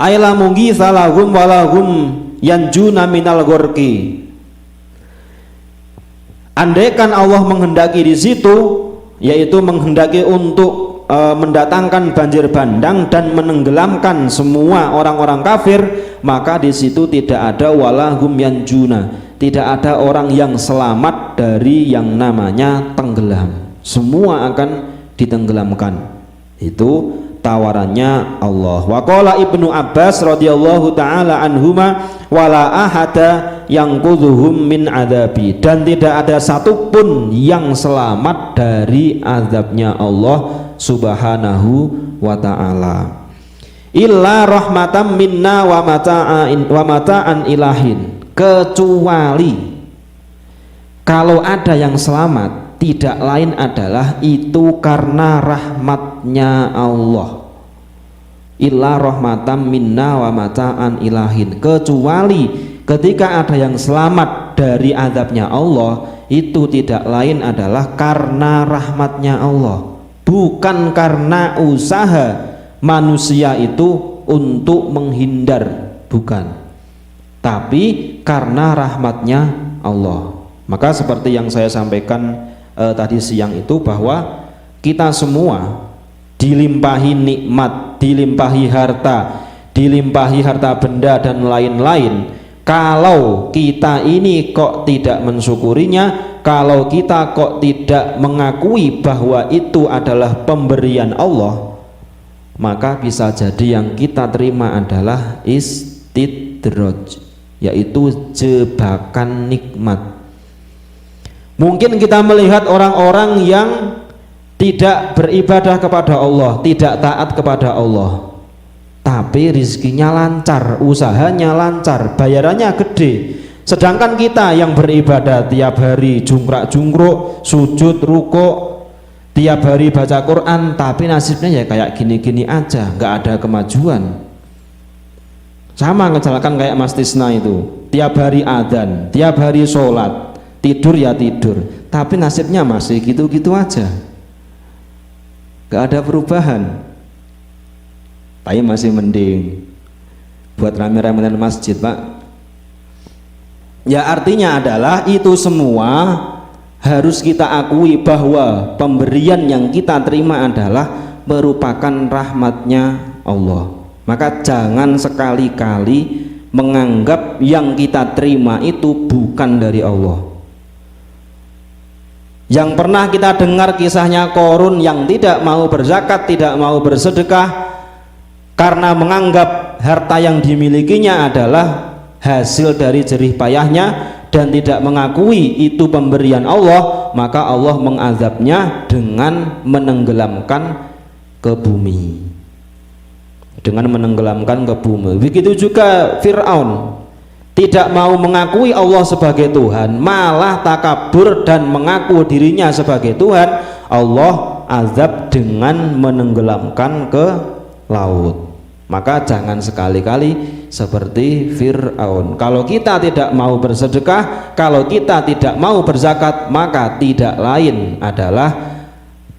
aila mughitsa lahum walahum yanjuna minal ghurqi. Andaikan Allah menghendaki di situ, yaitu menghendaki untuk mendatangkan banjir bandang dan menenggelamkan semua orang-orang kafir, maka di situ tidak ada walahum yanjuna, tidak ada orang yang selamat dari yang namanya tenggelam, semua akan ditenggelamkan. Itu tawarannya Allah. Wa qala Ibnu Abbas radhiyallahu taala anhuma wala ahada yanqudhuhum min adzabi, dan tidak ada satupun yang selamat dari azabnya Allah subhanahu wa ta'ala, illa rahmatan minna wa mata'an ilahin, kecuali kalau ada yang selamat tidak lain adalah itu karena rahmatnya Allah. Illa rahmatan minna wa mata'an ilahin, kecuali ketika ada yang selamat dari azabnya Allah, itu tidak lain adalah karena rahmatnya Allah, bukan karena usaha manusia itu untuk menghindar, bukan, tapi karena rahmatnya Allah. Maka seperti yang saya sampaikan tadi siang itu, bahwa kita semua dilimpahi nikmat, dilimpahi harta benda dan lain-lain. Kalau kita ini kok tidak mensyukurinya, kalau kita kok tidak mengakui bahwa itu adalah pemberian Allah, maka bisa jadi yang kita terima adalah istidraj, yaitu jebakan nikmat. Mungkin kita melihat orang-orang yang tidak beribadah kepada Allah, tidak taat kepada Allah, tapi rizkinya lancar, usahanya lancar, bayarannya gede. Sedangkan kita yang beribadah tiap hari jungkrak-jungkruk, sujud, rukuk, tiap hari baca Quran, tapi nasibnya ya kayak gini-gini aja, nggak ada kemajuan. Sama ngejalakan kayak Mas Tisna itu, tiap hari adzan, tiap hari sholat, tidur ya tidur, tapi nasibnya masih gitu-gitu aja, gak ada perubahan. Tapi masih mending buat rame-ramean masjid, Pak. Ya, artinya adalah itu semua harus kita akui bahwa pemberian yang kita terima adalah merupakan rahmatnya Allah. Maka jangan sekali-kali menganggap yang kita terima itu bukan dari Allah. Yang pernah kita dengar kisahnya Qorun yang tidak mau berzakat, tidak mau bersedekah karena menganggap harta yang dimilikinya adalah hasil dari jerih payahnya dan tidak mengakui itu pemberian Allah, maka Allah mengazabnya dengan menenggelamkan ke bumi. Dengan menenggelamkan ke bumi. Begitu juga Fir'aun, tidak mau mengakui Allah sebagai Tuhan, malah takabur dan mengaku dirinya sebagai Tuhan. Allah azab dengan menenggelamkan ke laut. Maka jangan sekali-kali seperti Fir'aun. Kalau kita tidak mau bersedekah, kalau kita tidak mau berzakat, maka tidak lain adalah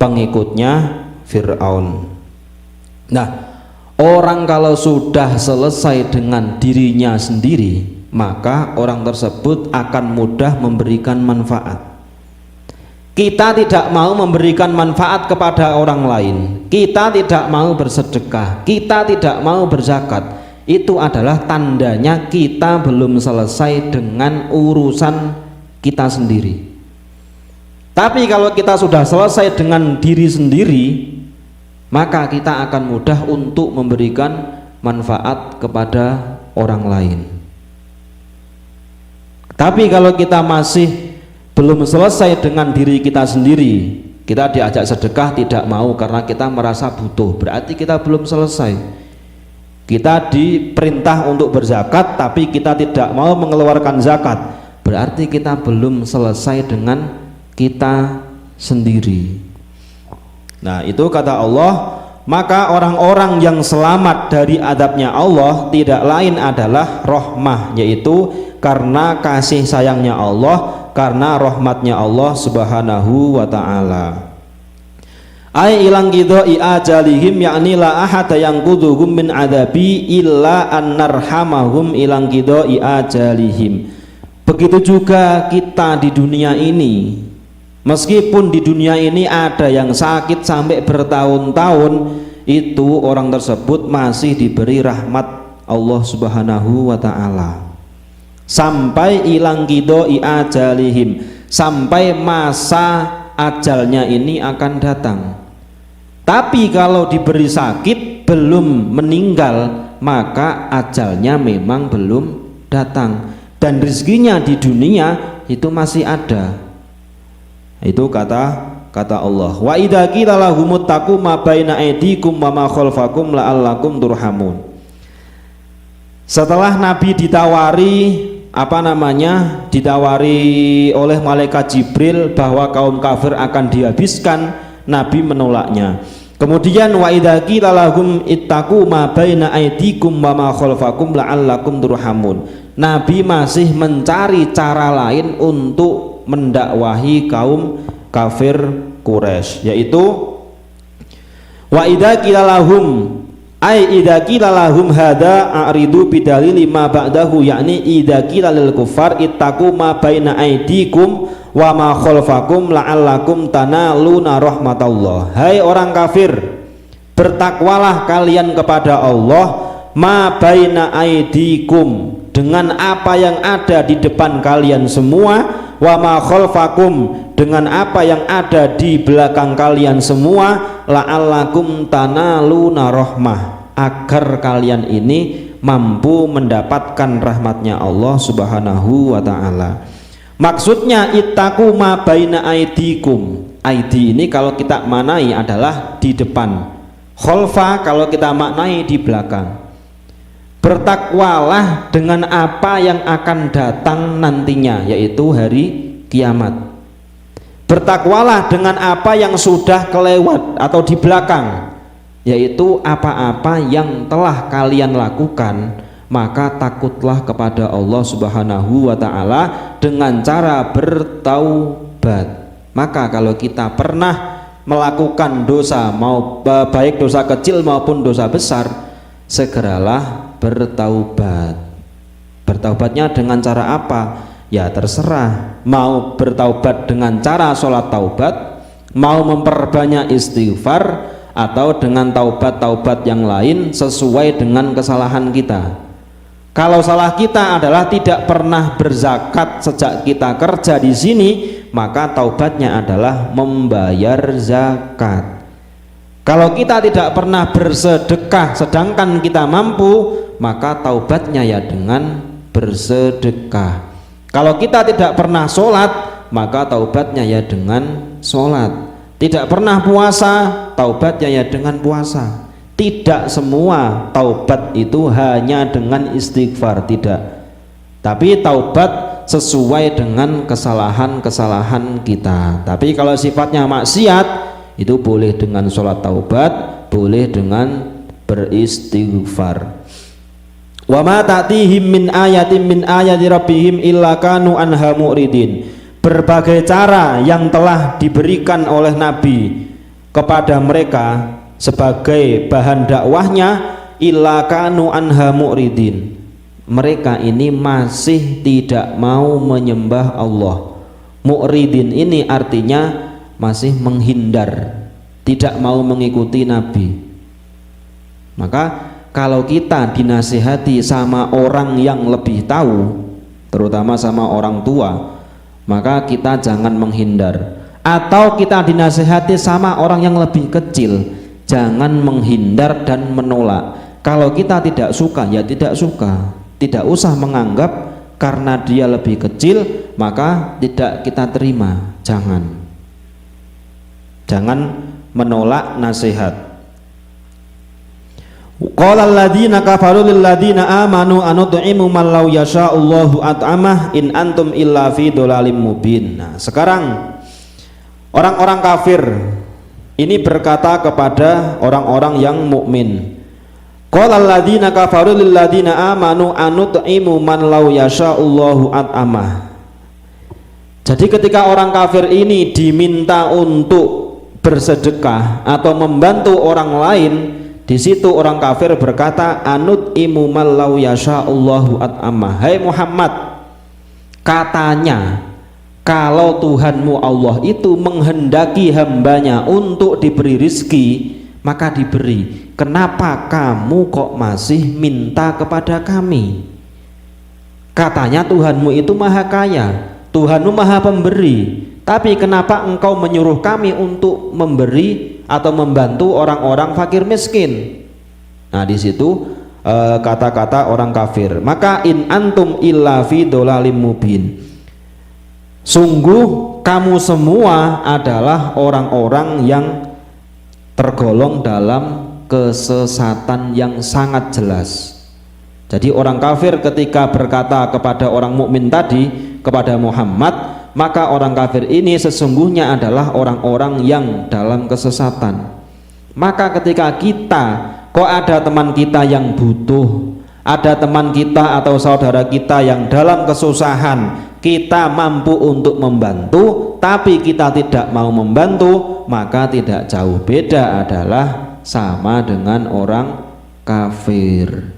pengikutnya Fir'aun. Nah, orang kalau sudah selesai dengan dirinya sendiri, maka orang tersebut akan mudah memberikan manfaat. Kita tidak mau memberikan manfaat kepada orang lain, kita tidak mau bersedekah, kita tidak mau berzakat, itu adalah tandanya kita belum selesai dengan urusan kita sendiri. Tapi kalau kita sudah selesai dengan diri sendiri, maka kita akan mudah untuk memberikan manfaat kepada orang lain. Tapi kalau kita masih belum selesai dengan diri kita sendiri, kita diajak sedekah tidak mau karena kita merasa butuh, berarti kita belum selesai. Kita diperintah untuk berzakat tapi kita tidak mau mengeluarkan zakat, berarti kita belum selesai dengan kita sendiri. Nah, itu kata Allah, maka orang-orang yang selamat dari adabnya Allah tidak lain adalah rahmah, yaitu karena kasih sayangnya Allah, karena rahmatnya Allah subhanahu wa ta'ala. Ai ilang qidai ajalihim yakni la ahada yanquduhum min adabi illa an narhamahum ilang qidai ajalihim. Begitu juga kita di dunia ini, meskipun di dunia ini ada yang sakit sampai bertahun-tahun, itu orang tersebut masih diberi rahmat Allah Subhanahu wa ta'ala sampai ilang qidai ajalihim, sampai masa ajalnya ini akan datang. Tapi kalau diberi sakit belum meninggal, maka ajalnya memang belum datang, dan rezekinya di dunia itu masih ada. Itu kata Allah, wa idza qila lahumut taqu ma baina aydikum wa ma khalfakum la'allakum turhamun. Setelah Nabi ditawari oleh malaikat Jibril bahwa kaum kafir akan dihabiskan, Nabi menolaknya. Kemudian wa idza qila lahum ittaqu ma baina aydikum wa ma khalfakum la'allakum turhamun. Nabi masih mencari cara lain untuk mendakwahi kaum kafir Quraisy, yaitu wa idza qila lahum ai idza qila lahum hada a'ridu bidalili ma ba'dahu, yakni idza qila lil kuffar ittaqu ma baina aydikum wa ma khalfakum la'allakum tanaluna rahmatallah. Hai orang kafir, bertakwalah kalian kepada Allah, ma baina aydikum, dengan apa yang ada di depan kalian semua, wa ma khalfakum, dengan apa yang ada di belakang kalian semua, la'allakum tanaluna rahmah, agar kalian ini mampu mendapatkan rahmatnya Allah Subhanahu wa ta'ala. Maksudnya ittaqu ma baina aidikum, aidi ini kalau kita maknai adalah di depan, khalfa kalau kita maknai di belakang. Bertakwalah dengan apa yang akan datang nantinya, yaitu hari kiamat. Bertakwalah dengan apa yang sudah kelewat atau di belakang, yaitu apa-apa yang telah kalian lakukan. Maka takutlah kepada Allah Subhanahu wa ta'ala dengan cara bertaubat. Maka kalau kita pernah melakukan dosa, mau baik dosa kecil maupun dosa besar, segeralah bertaubat. Bertaubatnya dengan cara apa? Ya terserah, mau bertaubat dengan cara sholat taubat, mau memperbanyak istighfar, atau dengan taubat-taubat yang lain sesuai dengan kesalahan kita. Kalau salah kita adalah tidak pernah berzakat sejak kita kerja di sini, maka taubatnya adalah membayar zakat. Kalau kita tidak pernah bersedekah sedangkan kita mampu, maka taubatnya ya dengan bersedekah. Kalau kita tidak pernah sholat, maka taubatnya ya dengan sholat. Tidak pernah puasa, taubatnya ya dengan puasa. Tidak semua taubat itu hanya dengan istighfar, tidak. Tapi taubat sesuai dengan kesalahan-kesalahan kita. Tapi kalau sifatnya maksiat, itu boleh dengan sholat taubat, boleh dengan beristighfar. Wa ma ta'tihim min ayatin min ayati rabbihim illa kanu anha mu'ridin. Berbagai cara yang telah diberikan oleh Nabi kepada mereka sebagai bahan dakwahnya, illa kanu anha mu'ridin, mereka ini masih tidak mau menyembah Allah. Mu'ridin ini artinya masih menghindar, tidak mau mengikuti Nabi. Maka kalau kita dinasihati sama orang yang lebih tahu, terutama sama orang tua, maka kita jangan menghindar. Atau kita dinasihati sama orang yang lebih kecil, jangan menghindar dan menolak. Kalau kita tidak suka ya tidak suka, tidak usah menganggap karena dia lebih kecil maka tidak kita terima. Jangan menolak nasihat. Qala alladziina kafaru lil ladziina aamanu anut'imu man law yasha'ullahu at'amah in antum illa fi dhalalim mubin. Nah, sekarang orang-orang kafir ini berkata kepada orang-orang yang mukmin. Qala alladziina kafaru lil ladziina aamanu anut'imu man law yasha'ullahu at'amah. Jadi ketika orang kafir ini diminta untuk bersedekah atau membantu orang lain, di situ orang kafir berkata, anut imu mallau yasha'allahu at'amah. Hai Muhammad, katanya kalau Tuhanmu Allah itu menghendaki hambanya untuk diberi rizki, maka diberi. Kenapa kamu kok masih minta kepada kami? Katanya Tuhanmu itu maha kaya, Tuhanmu maha pemberi, tapi kenapa engkau menyuruh kami untuk memberi atau membantu orang-orang fakir miskin? Nah, di situ kata-kata orang kafir. Maka in antum illa fi dhalalim mubin. Sungguh kamu semua adalah orang-orang yang tergolong dalam kesesatan yang sangat jelas. Jadi orang kafir ketika berkata kepada orang mukmin tadi, kepada Muhammad, maka orang kafir ini sesungguhnya adalah orang-orang yang dalam kesesatan. Maka ketika kita, kok ada teman kita yang butuh, ada teman kita atau saudara kita yang dalam kesusahan, kita mampu untuk membantu, tapi kita tidak mau membantu, maka tidak jauh beda adalah sama dengan orang kafir.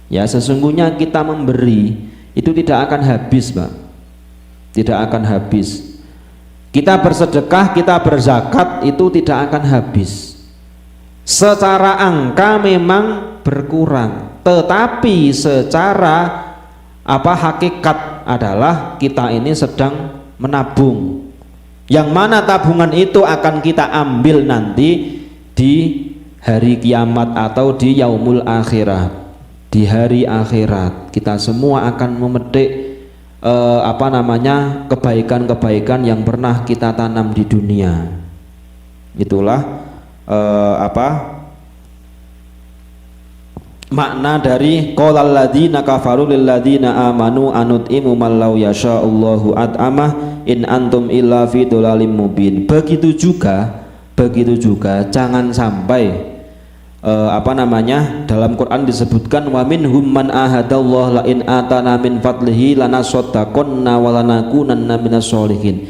Ya, sesungguhnya kita memberi itu tidak akan habis, Pak. Tidak akan habis. Kita bersedekah, kita berzakat itu tidak akan habis. Secara angka memang berkurang, tetapi secara hakikat adalah kita ini sedang menabung. Yang mana tabungan itu akan kita ambil nanti di hari kiamat atau di yaumul akhirat. Di hari akhirat kita semua akan memetik kebaikan-kebaikan yang pernah kita tanam di dunia. Itulah makna dari qaulal ladzina kafaru lil ladzina amanu anut'imu mallau yasha'allahu at'amah in antum illa fi dhalalim mubin. Begitu juga jangan sampai dalam Quran disebutkan wa minhum man ahadallahu la in atana min fadlihi lanasaddaqanna wa lanakunanna minas sholihin.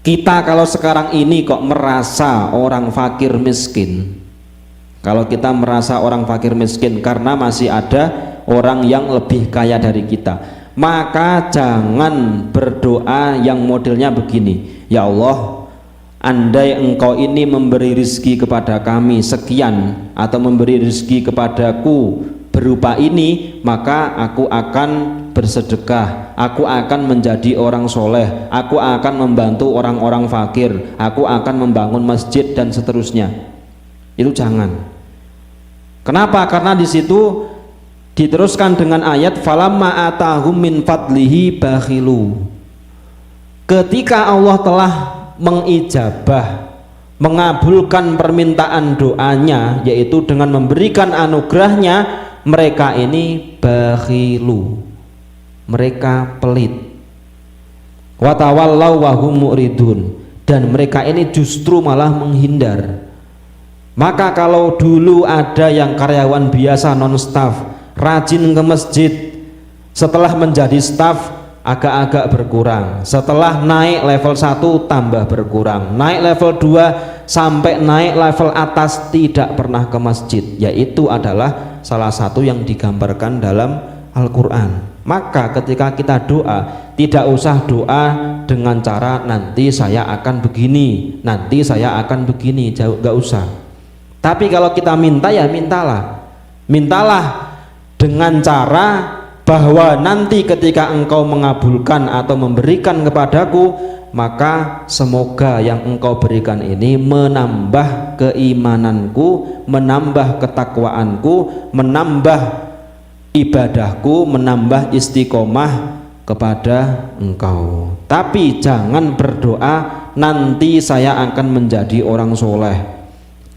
Kita kalau sekarang ini kok merasa orang fakir miskin, kalau kita merasa orang fakir miskin karena masih ada orang yang lebih kaya dari kita, maka jangan berdoa yang modelnya begini, ya Allah, andai engkau ini memberi rizki kepada kami sekian atau memberi rizki kepadaku berupa ini, maka aku akan bersedekah, aku akan menjadi orang soleh, aku akan membantu orang-orang fakir, aku akan membangun masjid dan seterusnya. Itu jangan. Kenapa? Karena di situ diteruskan dengan ayat falamma atahum min fadlihi bakhilu. Ketika Allah telah mengijabah, mengabulkan permintaan doanya, yaitu dengan memberikan anugerahnya, mereka ini bakhilu, mereka pelit. Wa tawallaw wa hum mu'ridun, dan mereka ini justru malah menghindar. Maka kalau dulu ada yang karyawan biasa non staff rajin ke masjid, setelah menjadi staff agak-agak berkurang, setelah naik level 1 tambah berkurang, naik level 2 sampai naik level atas tidak pernah ke masjid, yaitu adalah salah satu yang digambarkan dalam Al-Quran. Maka ketika kita doa, tidak usah doa dengan cara nanti saya akan begini, nanti saya akan begini, jauh, gak usah. Tapi kalau kita minta, ya mintalah dengan cara bahwa nanti ketika engkau mengabulkan atau memberikan kepadaku, maka semoga yang engkau berikan ini menambah keimananku, menambah ketakwaanku, menambah ibadahku, menambah istiqomah kepada engkau. Tapi jangan berdoa nanti saya akan menjadi orang soleh,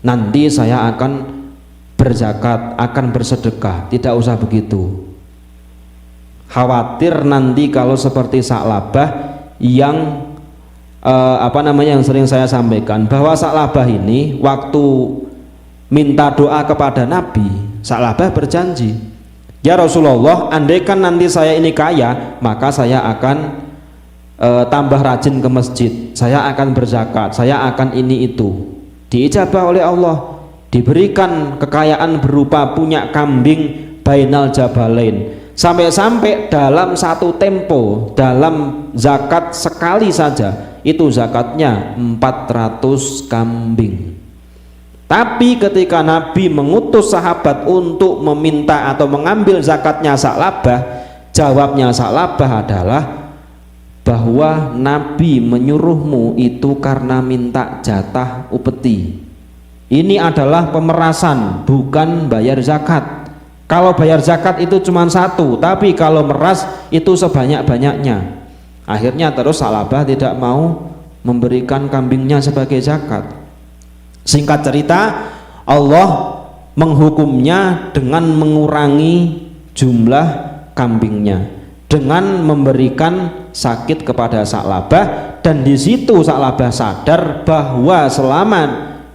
nanti saya akan berzakat, akan bersedekah. Tidak usah begitu. Khawatir nanti kalau seperti Sa'labah yang yang sering saya sampaikan, bahwa Sa'labah ini waktu minta doa kepada Nabi, Sa'labah berjanji, ya Rasulullah, andaikan nanti saya ini kaya, maka saya akan tambah rajin ke masjid, saya akan berzakat, saya akan ini itu, diijabah oleh Allah, diberikan kekayaan berupa punya kambing bainal jabalain, sampai-sampai dalam satu tempo, dalam zakat sekali saja itu zakatnya 400 kambing. Tapi ketika Nabi mengutus sahabat untuk meminta atau mengambil zakatnya Sa'labah, jawabnya Sa'labah adalah bahwa Nabi menyuruhmu itu karena minta jatah upeti. Ini adalah pemerasan, bukan bayar zakat. Kalau bayar zakat itu cuma satu, tapi kalau meras itu sebanyak-banyaknya. Akhirnya terus Sa'labah tidak mau memberikan kambingnya sebagai zakat. Singkat cerita, Allah menghukumnya dengan mengurangi jumlah kambingnya, dengan memberikan sakit kepada Sa'labah, dan di situ Sa'labah sadar bahwa selama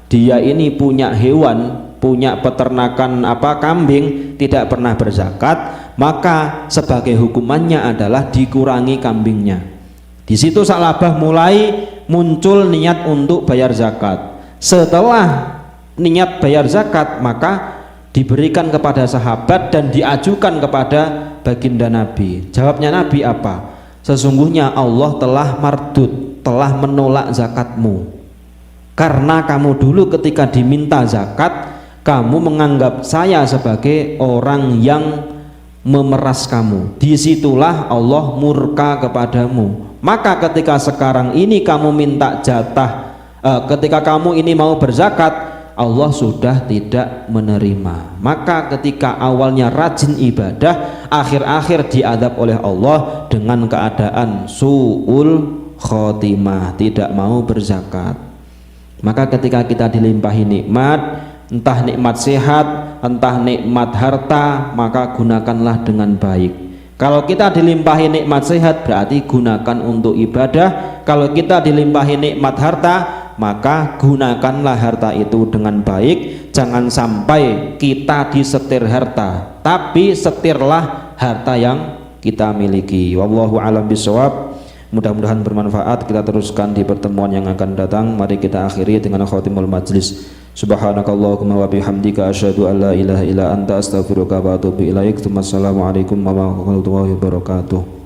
dia ini punya hewan, punya peternakan kambing, tidak pernah berzakat, maka sebagai hukumannya adalah dikurangi kambingnya. Di situ Sa'labah mulai muncul niat untuk bayar zakat. Setelah niat bayar zakat, maka diberikan kepada sahabat dan diajukan kepada baginda Nabi. Jawabnya Nabi apa? Sesungguhnya Allah telah mardud, telah menolak zakatmu, karena kamu dulu ketika diminta zakat, kamu menganggap saya sebagai orang yang memeras kamu. Disitulah Allah murka kepadamu. Maka ketika sekarang ini kamu minta jatah, ketika kamu ini mau berzakat, Allah sudah tidak menerima. Maka ketika awalnya rajin ibadah, akhir-akhir diadab oleh Allah dengan keadaan su'ul khotimah, tidak mau berzakat. Maka ketika kita dilimpahi nikmat, entah nikmat sehat, entah nikmat harta, maka gunakanlah dengan baik. Kalau kita dilimpahi nikmat sehat, berarti gunakan untuk ibadah. Kalau kita dilimpahi nikmat harta, maka gunakanlah harta itu dengan baik. Jangan sampai kita disetir harta, tapi setirlah harta yang kita miliki. Wallahu a'lam bishawab. Mudah-mudahan bermanfaat. Kita teruskan di pertemuan yang akan datang. Mari kita akhiri dengan khatimul majlis. Subhanakallahumma wa bihamdika asyhadu an la ilaha illa anta astaghfiruka wa atubu ilaik. Wassalamualaikum warahmatullahi wabarakatuh.